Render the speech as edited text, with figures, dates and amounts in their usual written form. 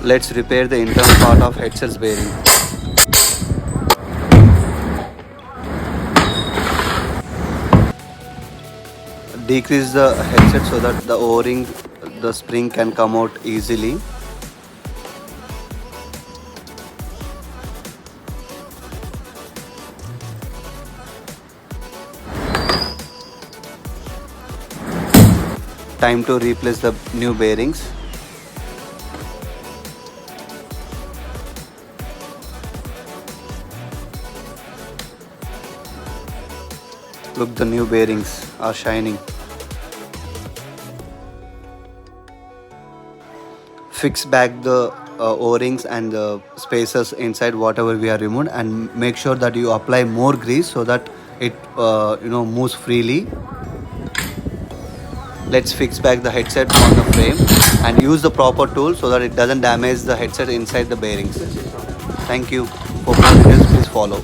Let's repair the internal part of headset's bearing. Decrease the headset so that the o-ring, the spring can come out easily. Time to replace the new bearings. Look, the new bearings are shining. Fix back the o-rings and the spacers inside whatever we have removed, and make sure that you apply more grease so that it moves freely. Let's fix back the headset on the frame and use the proper tool so that it doesn't damage the headset inside the bearings. Thank you. For more details, please follow.